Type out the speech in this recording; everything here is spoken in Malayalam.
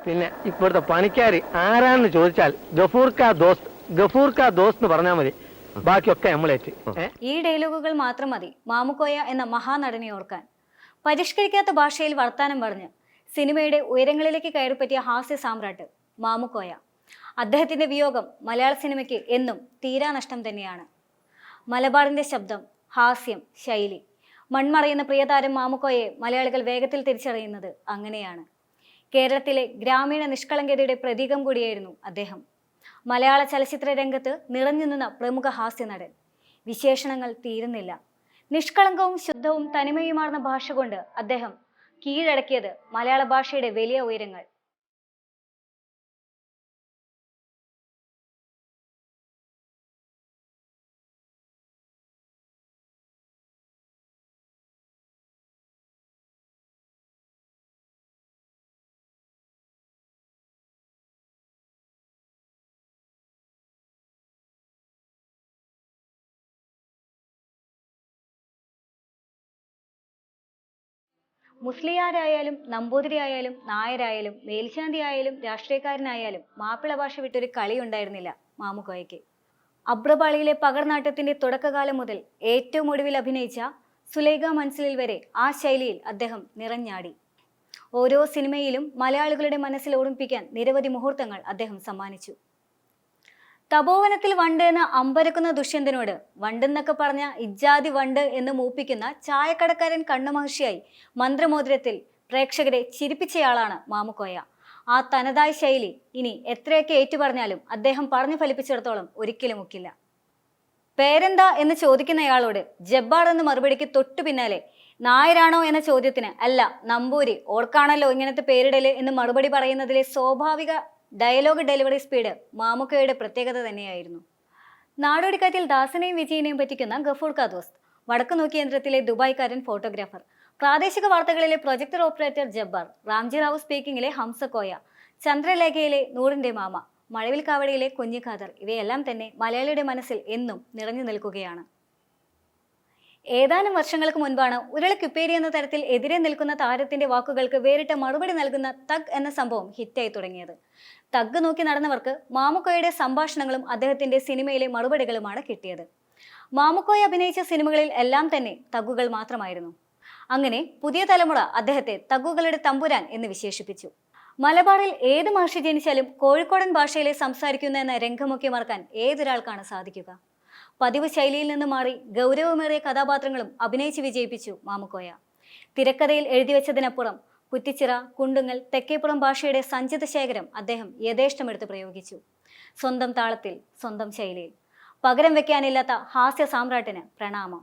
പിന്നെ ഇപ്പോഴത്തെ പണിക്കാര് ആരാന്ന് ചോദിച്ചാൽ ഗഫൂർ കാ ദോസ്ത് എന്ന് പറഞ്ഞാൽ മതി. ബാക്കിയൊക്കെ നമ്മളേറ്റ്. ഈ ഡയലോഗുകൾ മാത്രം മതി മാമുക്കോയ എന്ന മഹാനടനെ ഓർക്കാൻ. പരിഷ്കരിക്കാത്ത ഭാഷയിൽ വർത്താനം പറഞ്ഞ് സിനിമയുടെ ഉയരങ്ങളിലേക്ക് കയറിപ്പറ്റിയ ഹാസ്യ സാമ്രാട്ട് മാമുക്കോയ. അദ്ദേഹത്തിന്റെ വിയോഗം മലയാള സിനിമയ്ക്ക് എന്നും തീരാനഷ്ടം തന്നെയാണ്. മലബാറിന്റെ ശബ്ദം, ഹാസ്യം, ശൈലി, മൺമറയുന്ന പ്രിയതാരം മാമുക്കോയെ മലയാളികൾ വേഗത്തിൽ തിരിച്ചറിയുന്നത് അങ്ങനെയാണ്. കേരളത്തിലെ ഗ്രാമീണ നിഷ്കളങ്കതയുടെ പ്രതീകം കൂടിയായിരുന്നു അദ്ദേഹം. മലയാള ചലച്ചിത്ര രംഗത്ത് നിറഞ്ഞു നിന്ന പ്രമുഖ ഹാസ്യ നടൻ. വിശേഷണങ്ങൾ തീരുന്നില്ല. നിഷ്കളങ്കവും ശുദ്ധവും തനിമയുമാർന്ന ഭാഷ കൊണ്ട് അദ്ദേഹം കീഴടക്കിയത് മലയാള ഭാഷയുടെ വലിയ ഉയരങ്ങൾ. മുസ്ലിയാരായാലും നമ്പൂതിരി ആയാലും നായരായാലും മേൽശാന്തി ആയാലും രാഷ്ട്രീയക്കാരനായാലും മാപ്പിള ഭാഷ വിട്ടൊരു കളി ഉണ്ടായിരുന്നില്ല മാമുക്കോയയ്ക്ക്. അബ്രപാളിയിലെ പകർനാട്യത്തിന്റെ തുടക്കകാലം മുതൽ ഏറ്റവും ഒടുവിൽ അഭിനയിച്ച സുലൈഖ മൻസിലിൽ വരെ ആ ശൈലിയിൽ അദ്ദേഹം നിറഞ്ഞാടി. ഓരോ സിനിമയിലും മലയാളികളുടെ മനസ്സിൽ ഓർമ്മിപ്പിക്കാൻ നിരവധി മുഹൂർത്തങ്ങൾ അദ്ദേഹം സമ്മാനിച്ചു. തപോവനത്തിൽ വണ്ട് എന്ന് അമ്പരക്കുന്ന ദുഷ്യന്തനോട് വണ്ടെന്നൊക്കെ പറഞ്ഞ ഇജ്ജാതി വണ്ട് എന്ന് മൂപ്പിക്കുന്ന ചായക്കടക്കാരൻ കണ്ണുമഹർഷിയായി മന്ത്രമോതിരത്തിൽ പ്രേക്ഷകരെ ചിരിപ്പിച്ചയാളാണ് മാമുക്കോയ. ആ തനതായ ശൈലി ഇനി എത്രയൊക്കെ ഏറ്റുപറഞ്ഞാലും അദ്ദേഹം പറഞ്ഞു ഫലിപ്പിച്ചിടത്തോളം ഒരിക്കലും ഒക്കില്ല. പേരെന്താ എന്ന് ചോദിക്കുന്നയാളോട് ജബ്ബാർ എന്ന് മറുപടിക്ക് തൊട്ടു പിന്നാലെ നായരാണോ എന്ന ചോദ്യത്തിന് അല്ല നമ്പൂരി, ഓർക്കാണല്ലോ ഇങ്ങനത്തെ പേരിടല് എന്ന് മറുപടി പറയുന്നതിലെ സ്വാഭാവിക ഡയലോഗ് ഡെലിവറി സ്പീഡ് മാമുക്കോയുടെ പ്രത്യേകത തന്നെയായിരുന്നു. നാടോടിക്കാറ്റിൽ ദാസനെയും വിജയനെയും പറ്റിക്കുന്ന ഗഫൂർ കാ ദോസ്ത്, വടക്കുനോ കേന്ദ്രത്തിലെ ദുബായ്ക്കാരൻ ഫോട്ടോഗ്രാഫർ, പ്രാദേശിക വാർത്തകളിലെ പ്രൊജക്ടർ ഓപ്പറേറ്റർ ജബ്ബാർ, റാംജി റാവു സ്പീക്കിംഗിലെ ഹംസക്കോയ, ചന്ദ്രലേഖയിലെ നൂറിന്റെ മാമ, മഴവിൽ കാവടിയിലെ കുഞ്ഞി ഖാദർ, ഇവയെല്ലാം തന്നെ മലയാളിയുടെ മനസ്സിൽ എന്നും നിറഞ്ഞു നിൽക്കുകയാണ്. ഏതാനും വർഷങ്ങൾക്ക് മുൻപാണ് ഉരുളക്കുപ്പേരി എന്ന തരത്തിൽ എതിരെ നിൽക്കുന്ന താരത്തിന്റെ വാക്കുകൾക്ക് വേറിട്ട മറുപടി നൽകുന്ന തഗ് എന്ന സംഭവം ഹിറ്റായി തുടങ്ങിയത്. തഗ് നോക്കി നടന്നവർക്ക് മാമുക്കോയുടെ സംഭാഷണങ്ങളും അദ്ദേഹത്തിന്റെ സിനിമയിലെ മറുപടികളുമാണ് കിട്ടിയത്. മാമുക്കോയ അഭിനയിച്ച സിനിമകളിൽ എല്ലാം തന്നെ തഗ്ഗുകൾ മാത്രമായിരുന്നു. അങ്ങനെ പുതിയ തലമുറ അദ്ദേഹത്തെ തഗ്ഗുകളുടെ തമ്പുരാൻ എന്ന് വിശേഷിപ്പിച്ചു. മലബാറിൽ ഏത് മഹർഷി ജനിച്ചാലും കോഴിക്കോടൻ ഭാഷയിലെ സംസാരിക്കുന്ന എന്ന രംഗമൊക്കെ മറക്കാൻ ഏതൊരാൾക്കാണ് സാധിക്കുക? പതിവ് ശൈലിയിൽ നിന്ന് മാറി ഗൗരവമേറിയ കഥാപാത്രങ്ങളും അഭിനയിച്ച് വിജയിപ്പിച്ചു മാമുക്കോയ. തിരക്കഥയിൽ എഴുതിവെച്ചതിനപ്പുറം കുറ്റിച്ചിറ, കുണ്ടുങ്ങൽ, തെക്കേപ്പുറം ഭാഷയുടെ സഞ്ചിത ശേഖരം അദ്ദേഹം യഥേഷ്ടമെടുത്ത് പ്രയോഗിച്ചു. സ്വന്തം താളത്തിൽ, സ്വന്തം ശൈലിയിൽ. പകരം വെക്കാനില്ലാത്ത ഹാസ്യ സാമ്രാട്ടിന് പ്രണാമം.